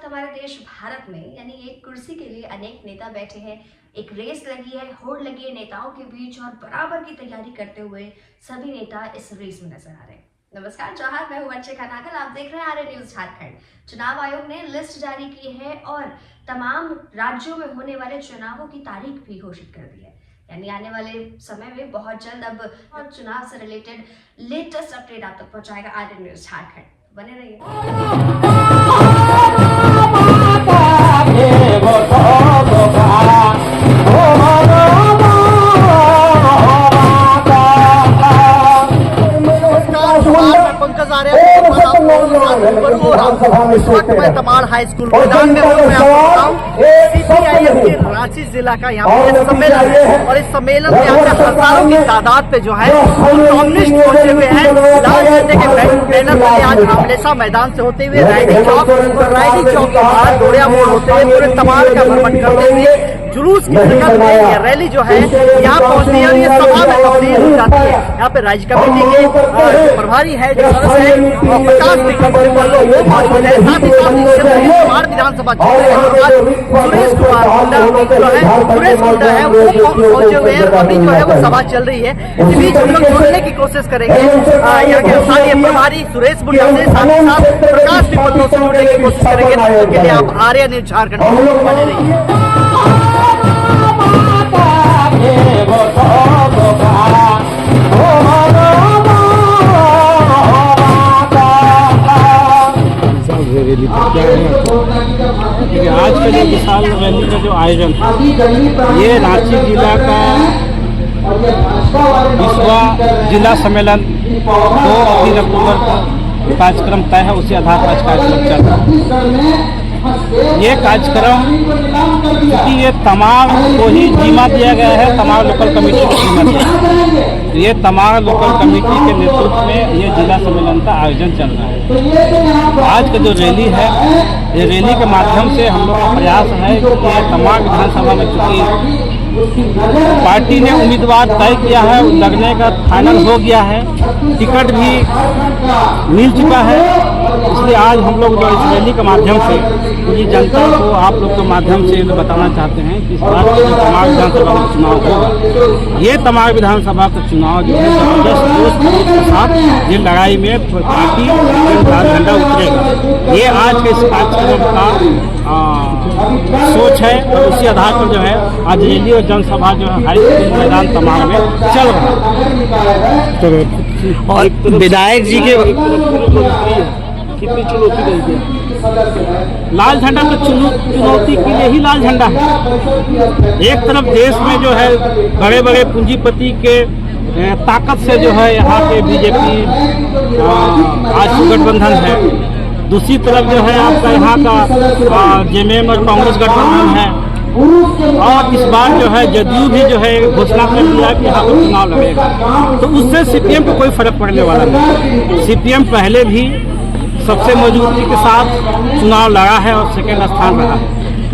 हमारे देश भारत में यानी एक कुर्सी के लिए अनेक नेता बैठे हैं। एक रेस लगी है, होड़ लगी है नेताओं के बीच और बराबर की तैयारी करते हुए सभी नेता इस रेस में नजर आ रहे हैं। नमस्कार जौहर, मैं हूं अर्चिका नागल। आप देख रहे हैं आर्य न्यूज झारखंड। चुनाव आयोग ने लिस्ट जारी की है और तमाम राज्यों में होने वाले चुनावों की तारीख भी घोषित कर दी है। यानी आने वाले समय में बहुत जल्द अब चुनाव से रिलेटेड लेटेस्ट अपडेट आप तक पहुंचाएगा आर्य न्यूज झारखंड। बने रहिए। इस वक्त मैं तमाड़ हाई स्कूल मैदान में हूँ। मैं आपको बताऊं CPIM के रांची जिला का यहाँ पे सम्मेलन है और इस सम्मेलन में यहाँ पे हजारों की तादाद पे जो है कम्युनिस्ट पहुंचे हुए हैं। लाल झंडे के बैनर पर आज रामलेसा मैदान से होते हुए रायडी चौक और रायडी चौक के बाद डोरिया मोड़ होते हुए पूरे तमाड़ का भ्रमण करते हुए जुलूस की शक्ल में ये रैली जो है यहाँ पहुंचती है और ये सभा में तब्दील हो जाती है। यहाँ पे राज्य कमेटी के प्रभारी है, जो सदस्य है और 50 लोग मौजूद है। साथ ही साथ विधानसभा सुरेश कुमार मुंडा जो है वो पहुंचे हुए हैं। अभी जो है वो सभा चल रही है। इस बीच हम लोग जुड़ने की कोशिश करेंगे यहाँ के स्थानीय प्रभारी सुरेश मुंडा से, साथ ही साथ प्रकाश विपत्तों से जुड़ने की कोशिश करेंगे। के लिए आप आर्य न्यूज झारखंड बने रहिए। क्योंकि आज का जो विशाल रैली का जो आयोजन है ये रांची जिला का 20वां जिला सम्मेलन 2-3 अक्टूबर को कार्यक्रम तय है। उसी आधार पर कार्यक्रम चल रहा है। ये कार्यक्रम क्योंकि ये तमाम को ही जिम्मा दिया गया है, तमाम लोकल कमेटी को जिम्मा दिया है। तो ये तमाम लोकल कमेटी के नेतृत्व में ये जिला सम्मेलन का आयोजन चल रहा है। आज का जो रैली है ये रैली के माध्यम से हम लोग का प्रयास है कि ये तमाम विधानसभा में चूँकि पार्टी ने उम्मीदवार तय किया है, लगने का फाइनल हो गया है, टिकट भी मिल चुका है, इसलिए आज हम लोग जो इस रैली के माध्यम से पूरी जनता को आप लोग के माध्यम से बताना चाहते हैं कि इस बार तमाम विधानसभा का चुनाव होगा। ये तमाम विधानसभा का चुनाव जो है जबरदस्त जोश के साथ ये लड़ाई में पार्टी लाल झंडा उतरेगा। ये आज के इस कार्यक्रम का सोच है और उसी आधार पर जो है आज रैली और जनसभा जो है हाई स्कूल मैदान तमाड़ में चल रहा है। और विधायक जी के कितनी चुनौती देगी? लाल झंडा तो चुनौती के लिए ही लाल झंडा है। एक तरफ देश में जो है बड़े बड़े पूंजीपति के ताकत से जो है यहाँ के बीजेपी आज गठबंधन है, दूसरी तरफ जो है आपका यहाँ का जेएमएम और कांग्रेस गठबंधन है, और इस बार जो है जदयू भी जो है घोषणा कर दिया कि यहाँ पर चुनाव लड़ेगा। तो उससे सीपीएम को कोई फर्क पड़ने वाला नहीं। सीपीएम पहले भी सबसे मजबूती के साथ चुनाव लड़ा है और सेकेंड स्थान रहा है,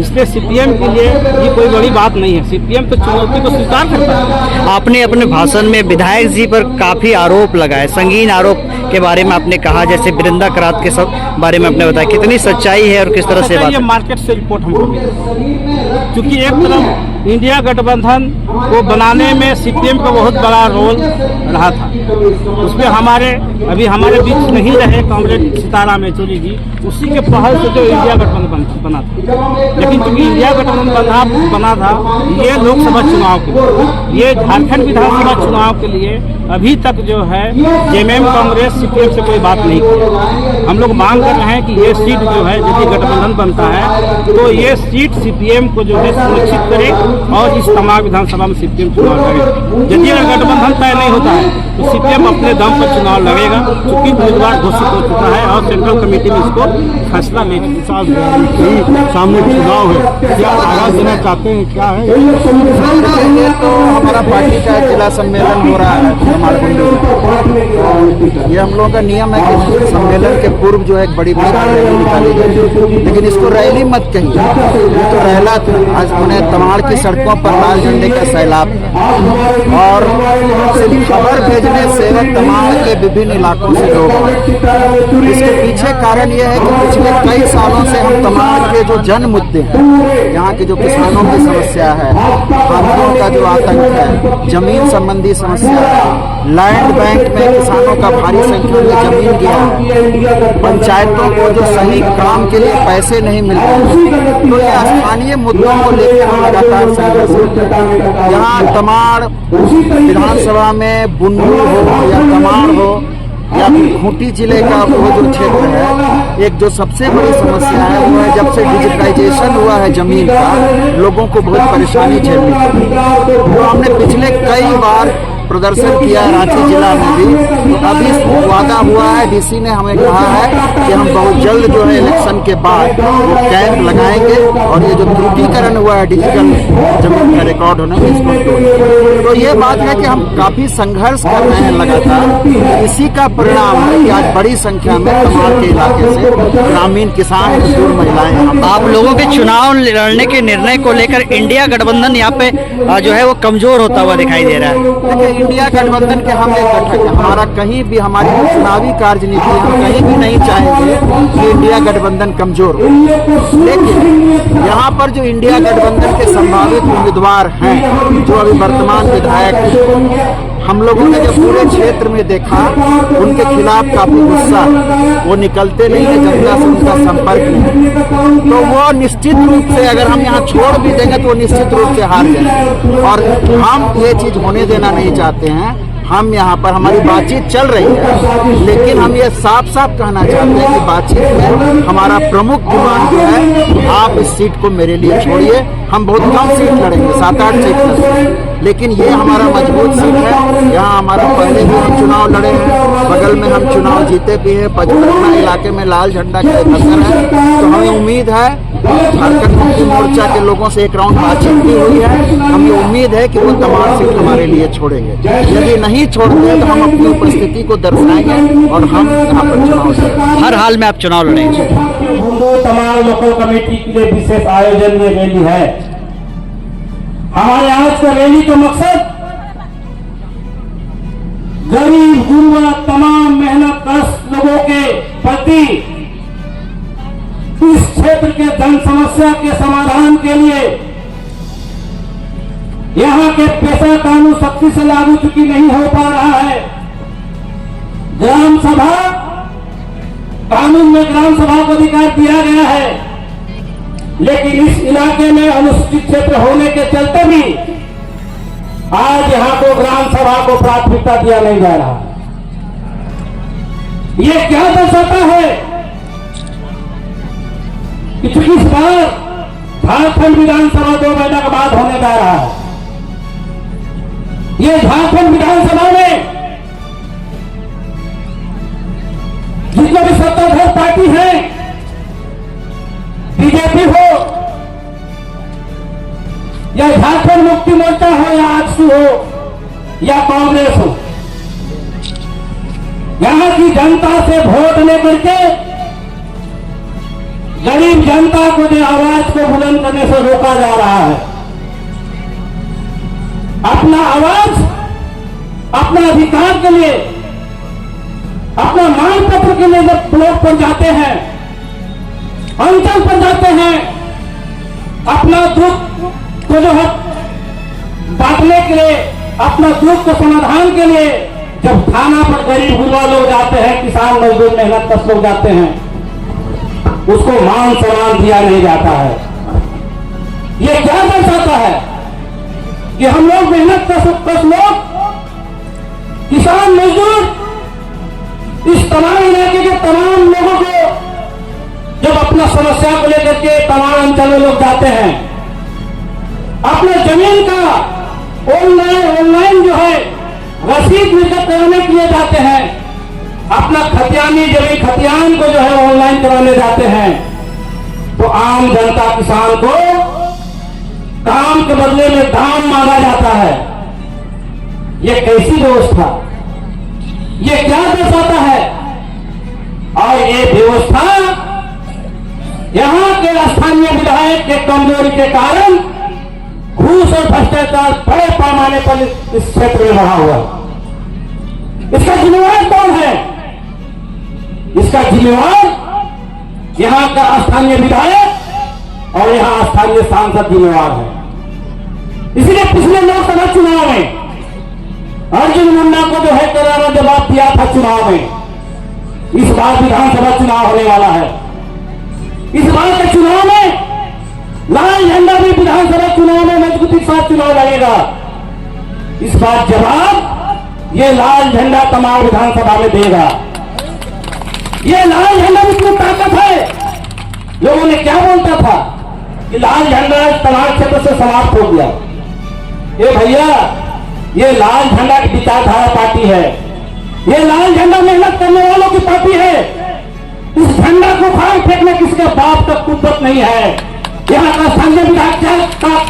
इसलिए सीपीएम के लिए ये कोई बड़ी बात नहीं है। सीपीएम तो चुनौती को स्वीकार करता है। आपने अपने भाषण में विधायक जी पर काफी आरोप लगाए, संगीन आरोप के बारे में आपने कहा, जैसे वृंदा करात के सब बारे में आपने बताया, कितनी सच्चाई है और किस तरह से बात? ये मार्केट से रिपोर्ट हमको मिली, क्योंकि एक तरफ इंडिया गठबंधन को बनाने में सीपीएम का बहुत बड़ा रोल रहा था। उसमें हमारे बीच नहीं रहे कॉमरेड सीताराम येचुरी जी, उसी के पहल से जो इंडिया गठबंधन बना था। लेकिन क्योंकि इंडिया गठबंधन बना था ये लोकसभा चुनाव के लिए, ये झारखंड विधानसभा चुनाव के लिए अभी तक जो है जेएमएम कांग्रेस सीपीएम से कोई बात नहीं की। हम लोग मांग कर रहे हैं कि ये सीट जो है यदि गठबंधन बनता है तो ये सीट सीपीएम को जो है सुनिश्चित करे और इस तमाम विधानसभा में सीपीएम चुनाव लड़े। यदि अगर गठबंधन तय नहीं होता है तो सीपीएम अपने दम पर चुनाव लड़ेगा, क्योंकि उम्मीदवार घोषित हो चुका है और सेंट्रल कमेटी में इसको फैसला ले चुका है। सामने चुनाव है, क्या आगाज देना चाहते हैं? क्या है ये तो हमारा पार्टी का जिला सम्मेलन हो रहा है ये हम लोगों का नियम है कि सम्मेलन के पूर्व जो है एक बड़ी विशाल रैली निकाली जाए, लेकिन इसको रैली मत कहिए, ये तो रैला था। आज उन्हें तमाड़ की सड़कों पर लाल झंडे का सैलाब और खबर भेजने सेवक तमाड़ के विभिन्न इलाकों से लोग। इसके पीछे कारण यह है कि कुछ पिछले कई सालों से हम तमाम के जो जन मुद्दे हैं, यहाँ के जो किसानों की समस्या है, हाथियों का जो आतंक है, जमीन संबंधी समस्या है, लैंड बैंक में किसानों का भारी संख्या में जमीन गया है, पंचायतों को जो सही काम के लिए पैसे नहीं मिल रहे, तो ये स्थानीय मुद्दों को लेकर हम लगातार संघर्ष करते हैं। यहाँ तमाड़ विधानसभा में बुन्नू हो या तमाड़ हो या फिर खूंटी जिले का वो जो क्षेत्र है, एक जो सबसे बड़ी समस्या है वो है जब से डिजिटाइजेशन हुआ है जमीन का, लोगों को बहुत परेशानी झेलनी पड़ी। तो हमने पिछले कई बार प्रदर्शन किया रांची जिला में भी, तो अभी वादा हुआ है, डीसी ने हमें कहा है कि हम बहुत जल्द जो है इलेक्शन के बाद वो कैंप लगाएंगे और ये जो त्रुटिकरण हुआ है डिजिटल जमीन का रिकॉर्ड होने में, इसको तोड़ेंगे। तो ये बात है कि हम काफी संघर्ष कर रहे हैं लगातार। इसी का परिणाम है कि आज बड़ी संख्या में तमाम के इलाके से ग्रामीण किसान, मजदूर, महिलाएं। आप लोगों के चुनाव लड़ने के निर्णय को लेकर इंडिया गठबंधन यहाँ पे जो है वो कमजोर होता हुआ दिखाई दे रहा है। देखिए, इंडिया गठबंधन के हम एक घटक है, हमारा कहीं भी हमारी चुनावी कार्यनीति हम कहीं भी नहीं चाहेंगे कि इंडिया गठबंधन कमजोर हो। लेकिन यहाँ पर जो इंडिया गठबंधन के संभावित उम्मीदवार हैं, जो अभी वर्तमान विधायक, हम लोगों ने जब पूरे क्षेत्र में देखा उनके खिलाफ काफी गुस्सा, वो निकलते नहीं है, जनता से उनका संपर्क नहीं, तो वो निश्चित रूप से अगर हम यहाँ छोड़ भी देंगे तो वो निश्चित रूप से हार जाएंगे। और हम ये चीज होने देना नहीं चाहते हैं। हम यहाँ पर हमारी बातचीत चल रही है, लेकिन हम ये साफ साफ कहना चाहते हैं कि बातचीत में हमारा प्रमुख डिमांड जो है, आप इस सीट को मेरे लिए छोड़िए। हम बहुत कम सीट लड़ेंगे, 7-8 सीट लड़ेंगे, लेकिन ये हमारा मजबूत सीट है। यहाँ हमारा पहले भी हम चुनाव लड़े हैं, बगल में हम चुनाव जीते भी हैं, पचपना इलाके में लाल झंडा का एक असर है। तो हमें उम्मीद है, झारखंड मुक्ति मोर्चा के लोगों से एक राउंड बातचीत भी हुई है, हमें उम्मीद है कि वो तमाम सीट हमारे लिए छोड़ेंगे। यदि नहीं छोड़ते हैं तो हम अपनी उपस्थिति को दर्शाएंगे और हम यहाँ पर चुनाव लड़ेंगे। हर हाल में आप चुनाव लड़ेंगे। तमाम लोकल कमेटी के लिए विशेष आयोजन में रैली है। हमारे आज का रैली का मकसद गरीब गुरबा तमाम मेहनत कश लोगों के प्रति इस क्षेत्र के जन समस्या के समाधान के लिए यहाँ के पेशा कानून सख्ती से लागू चुकी नहीं हो पा रहा है। ग्राम सभा कानून में ग्राम सभा को अधिकार दिया गया है, लेकिन इस इलाके में अनुसूचित क्षेत्र होने के चलते भी आज यहाँ को ग्राम सभा को प्राथमिकता दिया नहीं जा रहा। ये क्या दर्शाता है कि चूंकि इस बार झारखंड विधानसभा 2 महीने के बाद होने जा रहा है, ये झारखंड विधानसभा में जितने भी सत्ताधारी पार्टी है, बीजेपी हो या झारखंड मुक्ति मोर्चा हो या आजसू हो या कांग्रेस हो, यहां की जनता से वोट लेकर के गरीब जनता को जो आवाज को बुलंद करने से रोका जा रहा है। अपना आवाज, अपना अधिकार के लिए, अपना मांग पत्र के लिए जब ब्लॉक पर जाते हैं, अंचल पर जाते हैं, अपना दुख को जो है बांटने के लिए, अपना दुख को समाधान के लिए जब थाना पर गरीब गुरबा लोग जाते हैं, किसान मजदूर मेहनत कश लोग जाते हैं, उसको मान सम्मान दिया नहीं जाता है। ये क्या दर्शाता है कि हम लोग मेहनत कश लोग, किसान मजदूर, इस तमाम इलाके के तमाम लोगों को जब अपना समस्या को लेकर के तमाम अंचलों लोग जाते हैं, अपने जमीन का ऑनलाइन जो है रसीद निर्गत कराने के लिए जाते हैं, अपना खतियानी जमीन खतियान को जो है ऑनलाइन कराने जाते हैं, तो आम जनता किसान को काम के बदले में दाम मांगा जाता है। ये कैसी व्यवस्था, ये क्या दर्शाता है? और ये व्यवस्था यहां के स्थानीय विधायक के कमजोरी के कारण घूस और भ्रष्टाचार बड़े पैमाने पर इस क्षेत्र में बढ़ा हुआ है। इसका जिम्मेवार कौन है? इसका जिम्मेवार यहाँ का स्थानीय विधायक और यहाँ स्थानीय सांसद जिम्मेवार है। इसलिए पिछले लोकसभा चुनाव में अर्जुन मुंडा को जो है करारा जवाब दिया था चुनाव में, इस बार विधानसभा चुनाव होने वाला है। इस बार के चुनाव में लाल झंडा भी विधानसभा चुनाव में मजबूती के साथ चुनाव लड़ेगा। इस बार जवाब ये लाल झंडा तमाम विधानसभा में देगा। ये लाल झंडा में इतनी ताकत है। लोगों ने क्या बोलता था कि लाल झंडा तमाम क्षेत्र से समाप्त हो गया। ये भैया, ये लाल झंडा की विचारधारा पार्टी है। ये लाल झंडा मेहनत करने वालों की पार्टी है। इस झंडा को फाड़ फेंकने किसके बाप तक कुव्वत नहीं है। यहाँ का संजय विधायक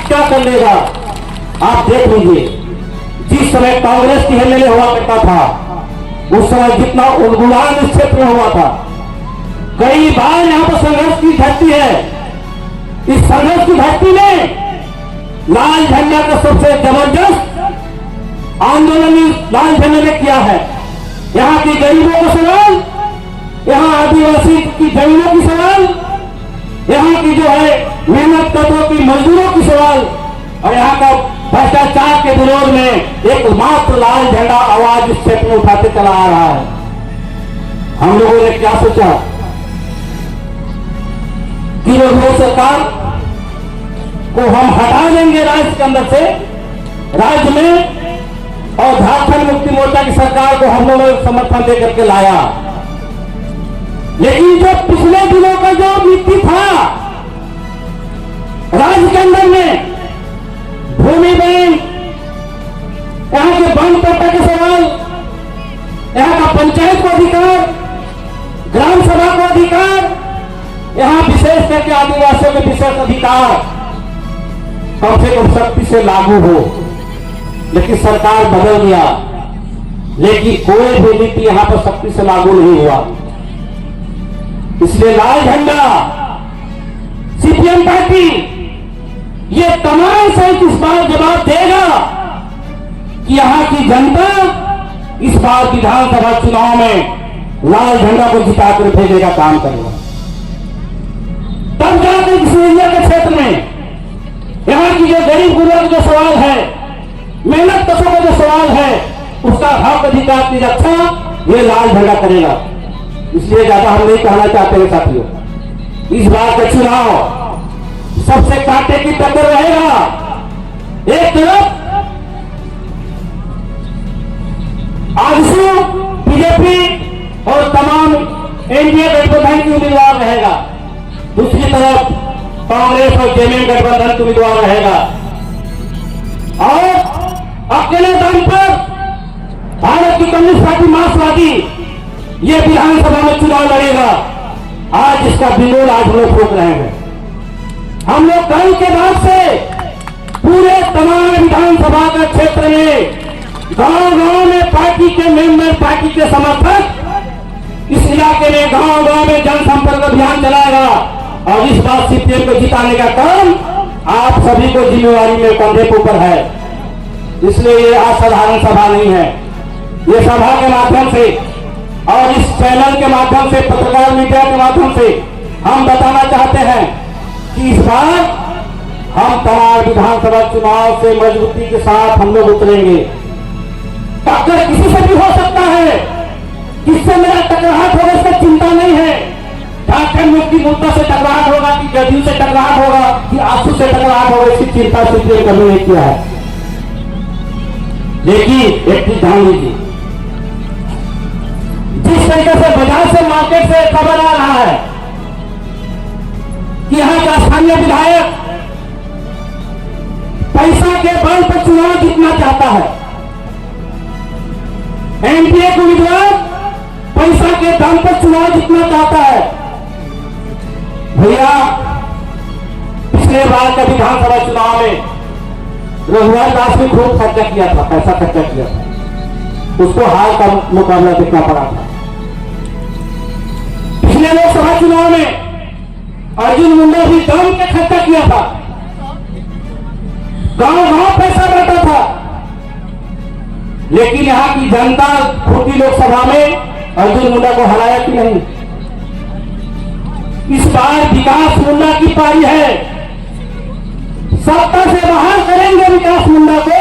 क्या कर लेगा आप देख लीजिए। जिस समय कांग्रेस की हिलने हुआ करता था, उस समय जितना उलगुलान इस क्षेत्र में हुआ था, कई बार यहाँ पर संघर्ष की धरती है। इस संघर्ष की धरती में लाल झंडा का सबसे जबरदस्त आंदोलन लाल झंडे ने किया है। यहाँ की गरीबों का सवाल, यहाँ आदिवासी की जमीनों की सवाल, यहाँ की जो है मेहनत कदरों की मजदूरों की सवाल, और यहाँ का भ्रष्टाचार के विरोध में एकमात्र लाल झंडा आवाज इस क्षेत्र में उठाते चला आ रहा है। हम लोगों ने क्या सोचा कि वो सरकार को हम हटा देंगे राज्य के अंदर से, राज्य में, और झारखंड मुक्ति मोर्चा की सरकार को हम लोगों ने समर्थन देकर के लाया। लेकिन जो पिछले दिनों का जो नीति था राज्य के अंदर में, भूमि बैंक, यहाँ के वन पट्टा के सवाल, यहाँ का पंचायत को अधिकार, ग्राम सभा को अधिकार, यहाँ विशेष करके आदिवासियों के विशेष अधिकार कम से कम सख्ती से लागू हो। लेकिन सरकार बदल गया, लेकिन कोई भी नीति यहां पर सख्ती से लागू नहीं हुआ। इसलिए लाल झंडा सीपीएम पार्टी ये तमाम सहित इस बार जवाब देगा कि यहां की जनता इस बार विधानसभा चुनाव में लाल झंडा को जिताकर भेजने का काम करेगा। तब जाकर इस एरिया के क्षेत्र में यहाँ की जो गरीब गुरुओं का जो सवाल है, मेहनत कशों का जो सवाल है, उसका हक अधिकार की रक्षा ये लाल झंडा करेगा। इसलिए ज्यादा हम नहीं कहना चाहते हैं साथियों, इस बार का चुनाव सबसे कांटे की टक्कर रहेगा। एक तरफ आजसू बीजेपी और तमाम एनडीए गठबंधन की उम्मीदवार रहेगा, दूसरी तरफ कांग्रेस और जेएमएम गठबंधन का उम्मीदवार रहेगा, और अकेले दम पर भारत की कम्युनिस्ट पार्टी मार्क्सवादी ये विधानसभा में चुनाव लड़ेगा। आज इसका बिगुल आज हम लोग ठोक रहे हैं। हम लोग कल के बाद से पूरे तमाम विधानसभा का क्षेत्र में गांव-गांव में पार्टी के मेंबर, पार्टी के समर्थक इस इलाके में गांव-गांव में जनसंपर्क अभियान चलाएगा, और इस बार सीपीएम को जिताने का काम आप सभी को जिम्मेवारी में कंधे के ऊपर है। इसलिए ये असाधारण सभा नहीं है। ये सभा के माध्यम से और इस चैनल के माध्यम से, पत्रकार मीडिया के माध्यम से हम बताना चाहते हैं कि इस बार हम तमाम विधानसभा चुनाव से मजबूती के साथ हम लोग उतरेंगे। टक्कर किसी से भी हो सकता है, किससे मेरा टकराहट होगा इसका चिंता नहीं है। झारखंड मुक्ति मोर्चा से टकराहट होगा कि जदयू से टकराहट होगा कि आजसू से टकराहट होगा, इसकी चिंता सीपीएम कभी नहीं किया है। लेकिन एक चीज ध्यान लीजिए, जिस तरीके से बाजार से, मार्केट से खबर आ रहा है कि यहाँ का स्थानीय विधायक पैसा के बल पर चुनाव जीतना चाहता है, एनडीए को उम्मीदवार पैसा के दम पर चुनाव जीतना चाहता है। भैया, पिछले बार का विधानसभा चुनाव में रघुवर दास ने खूब खर्चा किया था, पैसा खर्चा किया था, उसको हार का मुकाबला देखना पड़ा था। पिछले लोकसभा चुनाव में अर्जुन मुंडा भी दम के खर्चा किया था, गांव-गांव पैसा बैठा था, लेकिन यहाँ की जनता खूटी लोकसभा में अर्जुन मुंडा को हराया कि नहीं? इस बार विकास मुंडा की पारी है। सत्ता से बाहर करेंगे विकास मुंडा को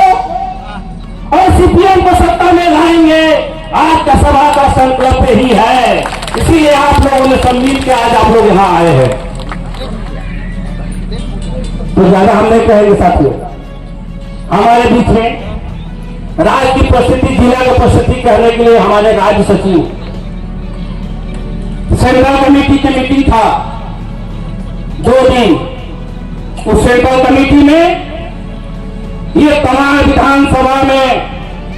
और सीपीएम को सत्ता में लाएंगे। आज का सभा का संकल्प यही है, इसीलिए आप लोगों ने सब मिल के आज आप लोग यहाँ आए हैं। तो ज्यादा हम नहीं कहेंगे साथियों। हमारे बीच में राज्य की परिस्थिति, जिला की परिस्थिति कहने के लिए हमारे राज्य सचिव, सेंट्रल कमेटी की मीटिंग था 2 दिन। उस सेंट्रल कमेटी में ये तमाम विधानसभा में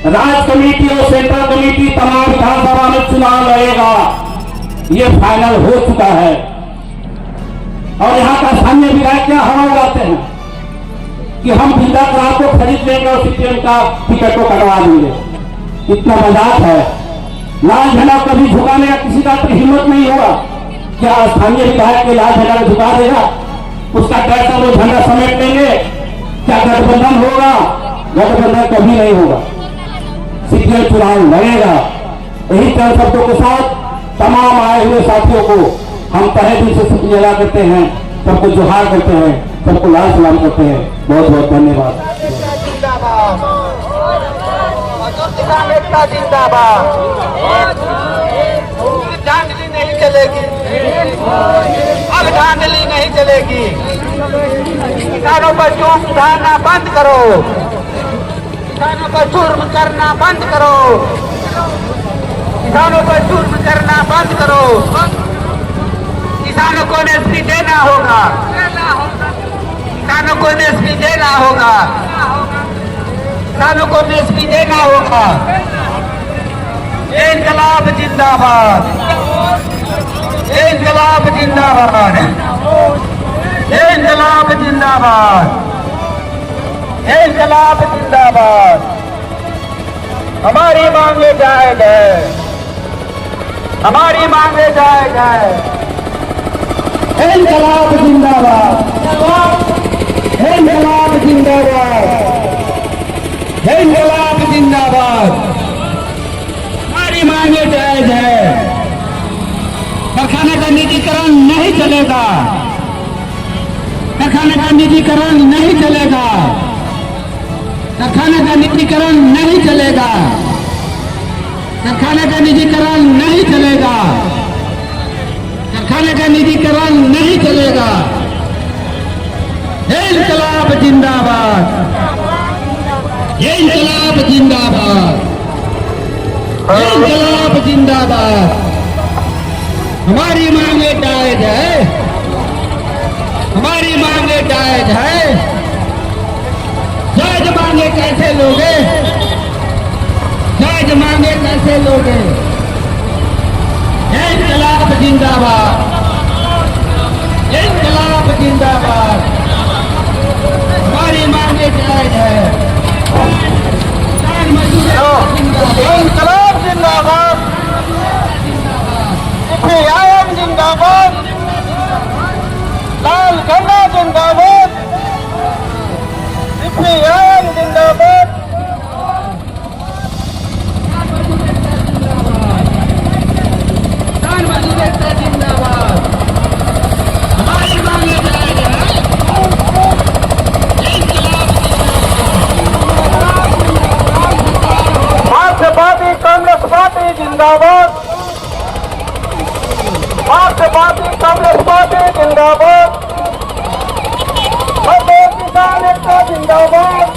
राज्य कमेटी और सेंट्रल कमेटी तमाम विधानसभा में चुनाव लड़ेगा, ये फाइनल हो चुका है। और यहाँ का स्थानीय विधायक क्या हवा उड़ाते हैं कि हम बिंदा क्राफ को खरीद लेंगे और सीपीएम का टिकट को कटवा देंगे। इतना मजाक है। लाल झंडा कभी झुकाने का किसी का तो हिम्मत नहीं होगा। क्या स्थानीय विधायक के लाल झंडा को झुका देगा? उसका डर से वो झंडा समेट लेंगे। क्या गठबंधन होगा? गठबंधन कभी नहीं होगा। सीपीएम चुनाव लड़ेगा। यही चंद शब्दों के साथ तमाम आए हुए साथियों को हम तहे दिल से शुक्रिया अदा करते हैं, सबको जोहार करते हैं, सबको लाल सलाम करते हैं। बहुत बहुत धन्यवाद। जिंदाबाद। धांधली नहीं चलेगी, अब धांधली नहीं चलेगी। किसानों पर जुर्म ढाना बंद करो, किसानों पर जुर्म करना बंद करो, किसानों पर जुर्म करना बंद करो। किसानों को एमएसपी देना होगा, किसानों को एमएसपी देना होगा, किसानों को एमएसपी देना होगा। इंकलाब जिंदाबाद, इंकलाब जिंदाबाद, इंकलाब जिंदाबाद, इंकलाब जिंदाबाद। हमारी मांगे जायज है, हमारी मांगे जायज है। इंकलाब जिंदाबाद, इंकलाब जिंदाबाद, इंकलाब जिंदाबाद। हमारी मांगे जायज है। कारखाने का निजीकरण नहीं चलेगा, कारखाने का निजीकरण नहीं चलेगा, कारखाने का निजीकरण नहीं चलेगा, कारखाने का निजीकरण नहीं चलेगा, कारखाने का निजीकरण नहीं चलेगा। इंकलाब जिंदाबाद, इंकलाब जिंदाबाद, इंकलाब जिंदाबाद। हमारी मांगे जायज है, हमारी मांगे जायज है। जायज मांगे कैसे लोगे, जायज मांगे कैसे लोगे? इंकलाब जिंदाबाद, इंकलाब जिंदाबाद। हमारी मांगे जायज है। इंकलाब जिंदाबाद, सीपीआईएम जिंदाबाद, लाल झंडा जिंदाबाद, सीपीआईएम जिंदाबाद। जिंदाबाद। हमारी मांगे जायज है। मार्क्सवादी कांग्रेस पार्टी जिंदाबाद, मार्क्सवादी कांग्रेस पार्टी जिंदाबाद, मजदूर किसान एकता जिंदाबाद,